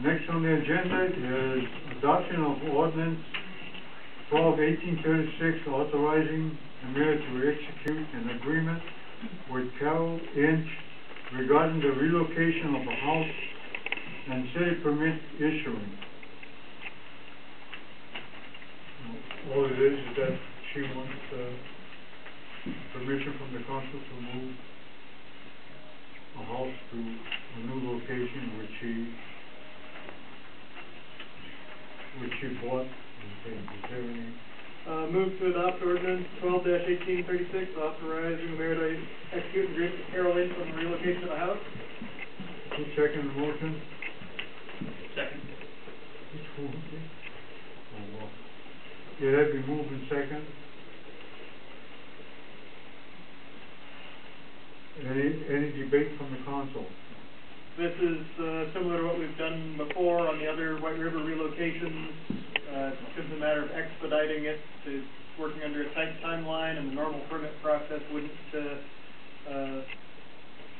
Next on the agenda is adoption of ordinance 12-1836, authorizing the mayor to execute an agreement with Carol Inch regarding the relocation of a house and city permit issuing. All it is that she wants permission from the council to move a house to a new location which she bought. Is there any? Move to adopt ordinance 12-1836, authorizing the mayor to execute an agreement with Carol Inch on the relocation of a house. Who second the motion? Second. Which one? Oh, well. It has been moved in second. Any debate from the council? This is similar to what we've done before on the other White River relocations. It's just a matter of expediting it. It's working under a tight timeline, and the normal permit process wouldn't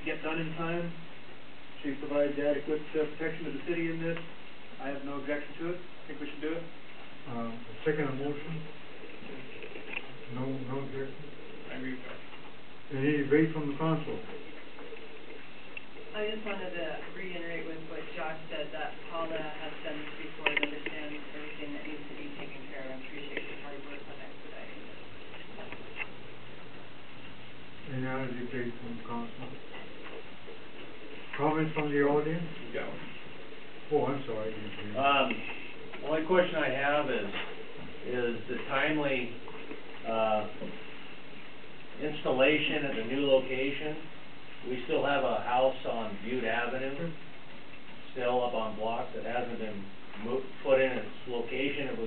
get done in time. She provides adequate protection to the city in this. I have no objection to it. I think we should do it. Second motion? No objection? I agree with that. Any debate from the council? I just wanted to reiterate with what Josh said, that Paula has done this before and understands everything that needs to be taken care of, and appreciates the hard work on expediting this. Any other debate from the council? Comments from the audience? Yeah. Oh, I'm sorry. Only question I have is the timely, installation at the new location. We still have a house on Butte Avenue, still up on blocks that hasn't been put in its location.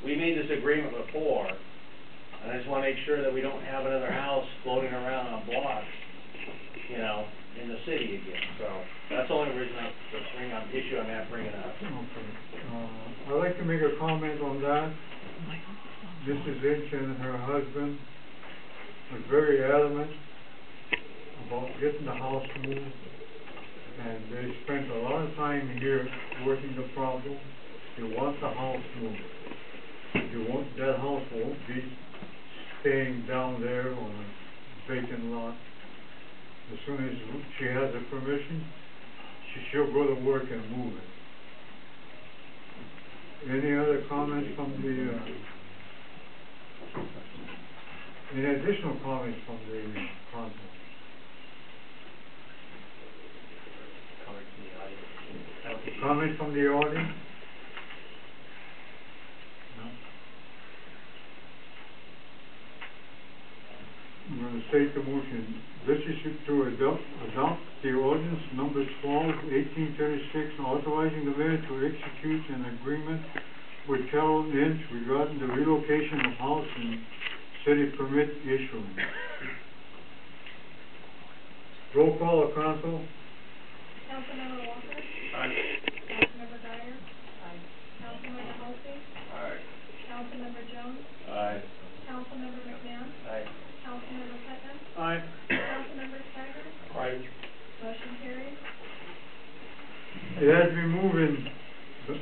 We made this agreement before, and I just want to make sure that we don't have another house floating around on blocks, you know, in the city again. So that's the only reason issue I'm at bringing up. Okay. I'd like to make a comment on that. Mrs. Inch and her husband was very adamant about getting the house moved, and they spent a lot of time here working the problem. They want the house moved. That house won't be staying down there on a vacant lot. As soon as she has the permission, she'll go to work and move it. Any other comments from any additional comments from the council? Comments from the audience? No? I'm going to state the motion. This is to adopt the ordinance number 12-1836, authorizing the mayor to execute an agreement with Carol Inch regarding the relocation of house and city permit issuing. Roll call of council. Councilmember Walker? Aye. Councilmember Dyer? Aye. Councilmember Halsey? Aye. Councilmember Jones? Aye. Councilmember McMahon? Aye. Councilmember Putnam? Aye. Councilmember Steiger? Aye. Motion carries. It has been moved and the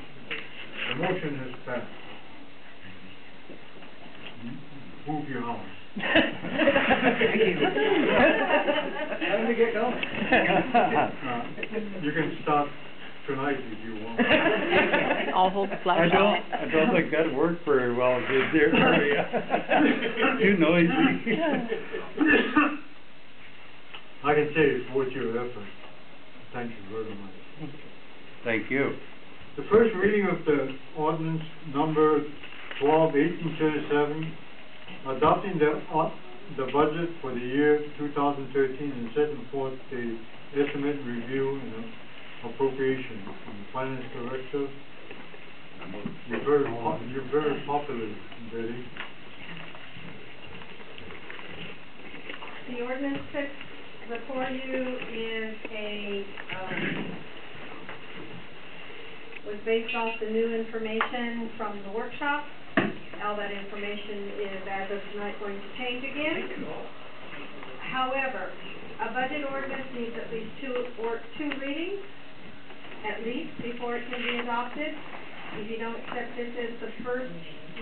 motion has passed. Move your house. Time to get going. You can start tonight if you want. I'll hold the flashlight. I don't think that'd work very well in this area. Too noisy. I can say it's worth your effort. Thank you very much. Thank you. The first reading of the ordinance number 12-1837, adopting the budget for the year 2013 and setting forth the estimate, review, and appropriation. From the finance director, you're very popular, Betty. The ordinance before you is was based off the new information from the workshop. All that information is, as of tonight, going to change again. However, a budget ordinance needs at least two readings, at least. before it can be adopted. If you don't accept this as the first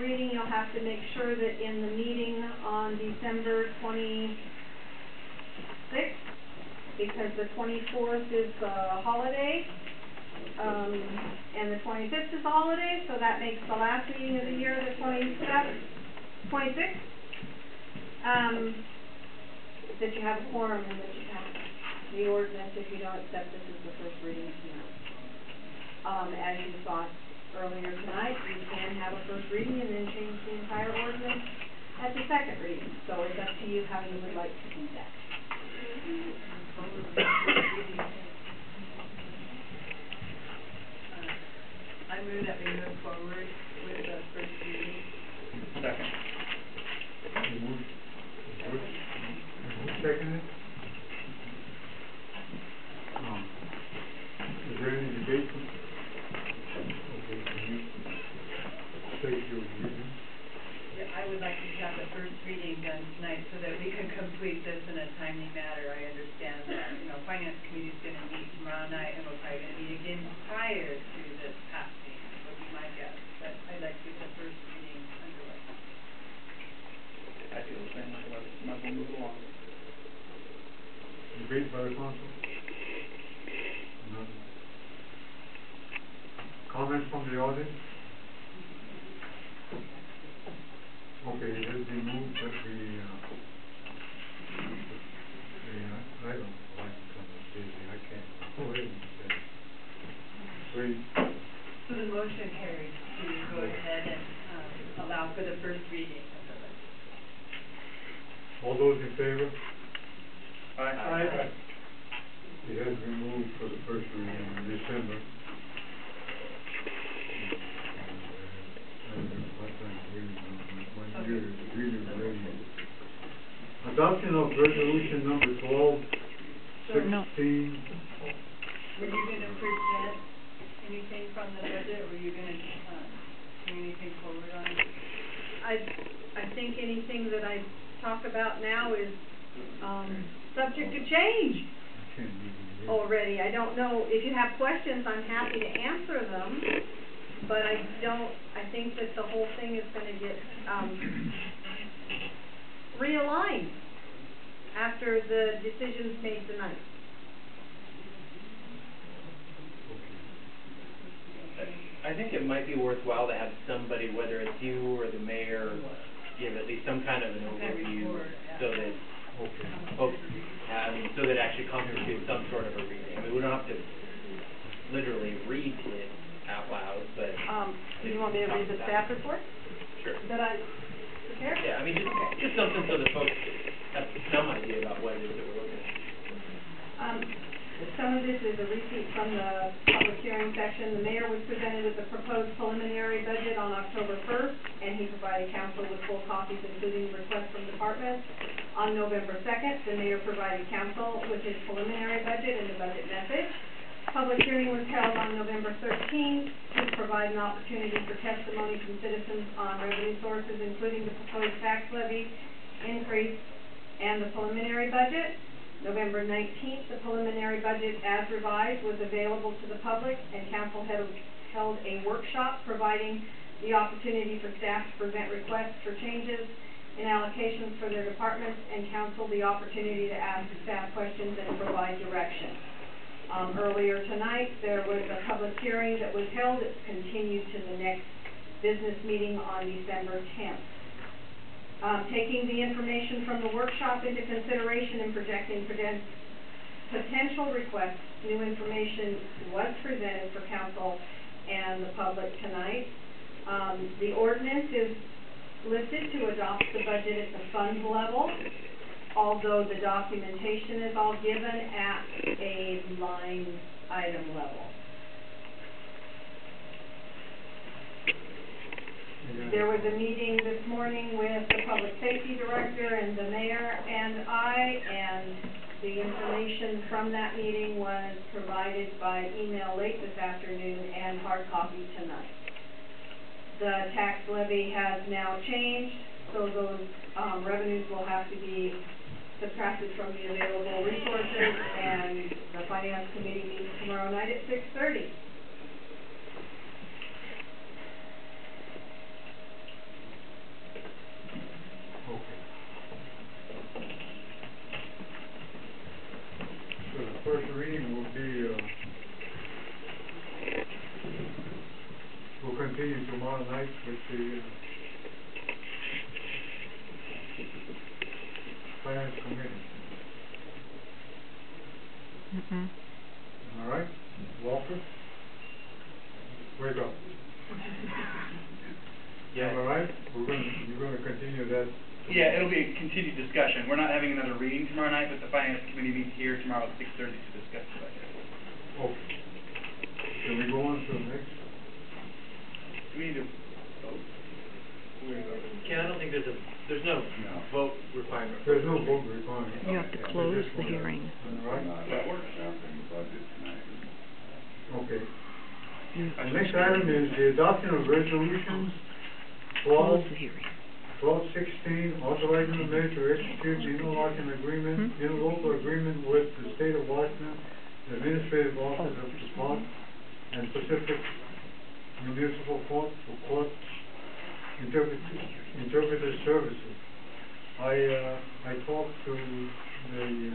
reading, you'll have to make sure that in the meeting on December 26th, because the 24th is a holiday, and the 25th is a holiday, so that makes the last meeting of the year the 26th, that you have a quorum and that you have the ordinance if you don't accept this as the first reading tonight. As you saw earlier tonight, you can have a first reading and then change the entire ordinance at the second reading, so it's up to you how you would like to do that. I move that we move forward with the first reading. Second. Second it? Is there any debate? Okay, can you state your reason? Yeah, I would like to have the first reading done tonight so that we can complete this in a timely manner. I understand that, Finance Committee is gonna meet tomorrow night, and we're probably gonna meet again prior to this passing, would be my guess. But I'd like to get the first reading underway. I feel the same, might as well move along. Debate by the council? None. Comments from the audience? Okay, it has been moved that I don't like to come this busy, I can't go ahead and say. Please, So the motion carries to go ahead and, allow for the first reading of the budget. all those in favor? Aye. It has been moved for the first reading in December. I don't know what time waiting on, but 1 year is really ready. Adoption of resolution number 1216. No. Were you gonna present anything from the budget, or were you gonna, bring anything forward on it? I think anything that I talk about now is, subject to change I can't even read. already. I don't know, if you have questions, I'm happy to answer them, but I think that the whole thing is gonna get, realigned after the decisions made tonight. I think it might be worthwhile to have somebody, whether it's you or the mayor, give at least some kind of an overview, so that Okay. folks so that actually constitutes some sort of a reading. I mean, we don't have to literally read it out loud, but. You want me to read the staff report Sure. that I prepared? Yeah, I mean, just something so that folks have some idea about what it is that we're looking at. Some of this is a repeat from the public hearing section. The mayor was presented with the proposed preliminary budget on October 1st, and he provided council with full copies, including requests from departments. On November 2nd, the mayor provided council with his preliminary budget and the budget message. Public hearing was held on November 13th to provide an opportunity for testimony from citizens on revenue sources, including the proposed tax levy increase and the preliminary budget. November 19th, the preliminary budget as revised was available to the public, and council held a workshop providing the opportunity for staff to present requests for changes in allocations for their departments, and council the opportunity to ask staff questions and provide direction. Earlier tonight, there was a public hearing that was held. It's continued to the next business meeting on December 10th. Taking the information from the workshop into consideration and projecting potential requests, new information was presented for council and the public tonight. The ordinance is listed to adopt the budget at the fund level, although the documentation is all given at a line item level. There was a meeting this morning with the public safety director and the mayor and the information from that meeting was provided by email late this afternoon and hard copy tonight. The tax levy has now changed, so those revenues will have to be subtracted from the available resources, and the finance committee meets tomorrow night at 6:30. tomorrow night with the, Finance Committee. Mm-mm. All right, Walker? Wake up. Yeah. All right, you're gonna continue that. Yeah, it'll be a continued discussion. We're not having another reading tomorrow night, but the finance committee meets here tomorrow at 6:30 to discuss the budget. Okay. Can we go on to the next? Do we need to vote? We're gonna vote. Ken, I don't think there's no vote requirement. There's no vote requirement. You have to close the hearing. All right, That works. okay. You The next item is the adoption of resolutions close the hearing. 1216, authorizing the mayor to execute the interlocking agreement, interlocal agreement with the state of Washington, the Administrative Office of the Park and Pacific Municipal Court for court interpreter services. I talked to the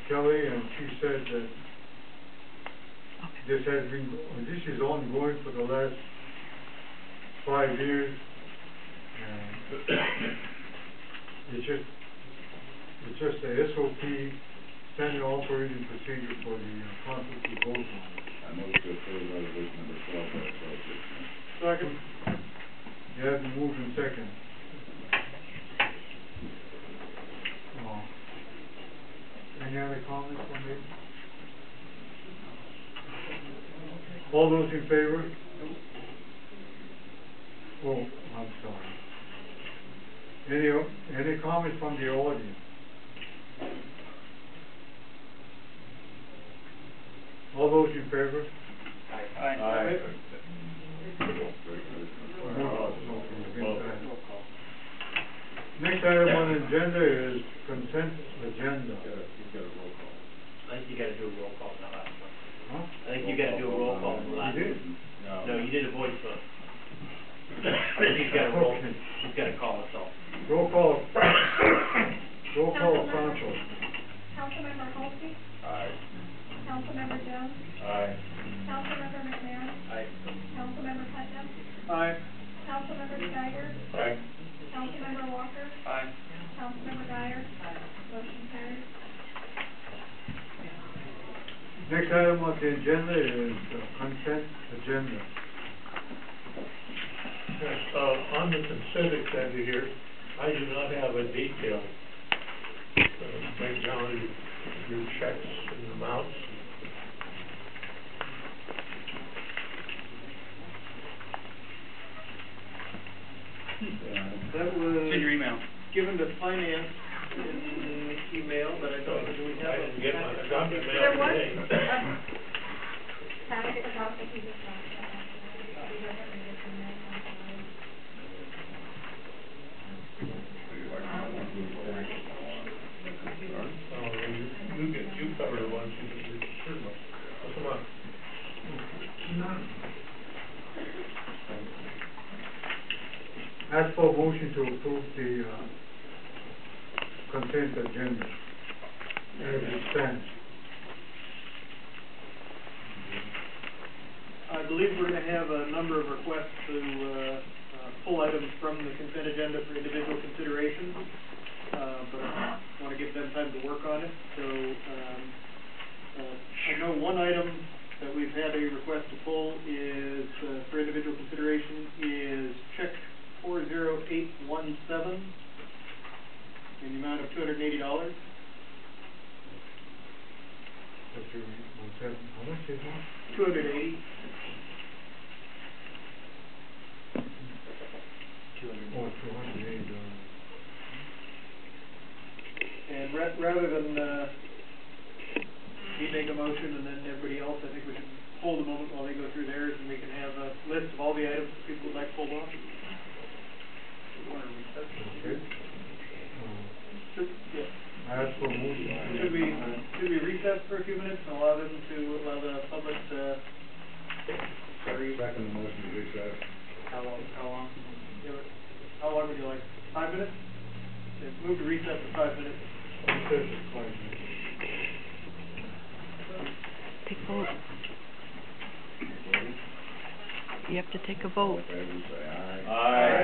Kelly, and she said that this is ongoing for the last 5 years. It's just a SOP, standard operating procedure for the conflict with goals on. I move to approve resolution number 12/1216. Second. You have moved in second. Any other comments from me? All those in favor? Oh, I'm sorry. Any comments from the audience? All those in favor? Aye. Next item on the agenda is consent agenda. You've got a roll call. I think you gotta do a roll call on the last one. Huh? I think you gotta do a roll call on the last You one. did? No, you did a voice vote. He's gotta roll, he's gotta call us all. Roll call. Roll call, Sancho. Councilmember Holsey, Aye. Councilmember Jones, Aye. Councilmember McNair, Aye. Councilmember Putnam, Aye. Councilmember Steiger, Aye. Councilmember Walker, Aye. Councilmember Dyer. Motion carries. Next item on the agenda is consent agenda. On the consent agenda here, I do not have a detailed breakdown of your checks and amounts. That was It's in your email. given to finance in email, but I don't, do we have I a? didn't get my copy mail There was today. packet about the he just got. You covered the ones you sure must. Come on. Ask for a motion to approve the consent agenda as it stands. I believe we're gonna have a number of requests to, pull items from the consent agenda for individual consideration, but I wanna give them time to work on it, so, I know one item that we've had a request to pull is, for individual consideration, is check 40817 in the amount of $280. That's your 17, how much is that? 280. Oh, $280. And rather than, we make a motion and then everybody else, I think we should hold a moment while they go through theirs and we can have a list of all the items that people would like pulled off. Okay. Yeah. I ask for a motion. Should we recess for a few minutes and allow the public to? Second motion to recess. How long? Yeah, but how long would you like? 5 minutes? Okay, move to recess for 5 minutes. Recess is 5 minutes. Take vote. You have to take a All vote. in favor, say aye. Aye.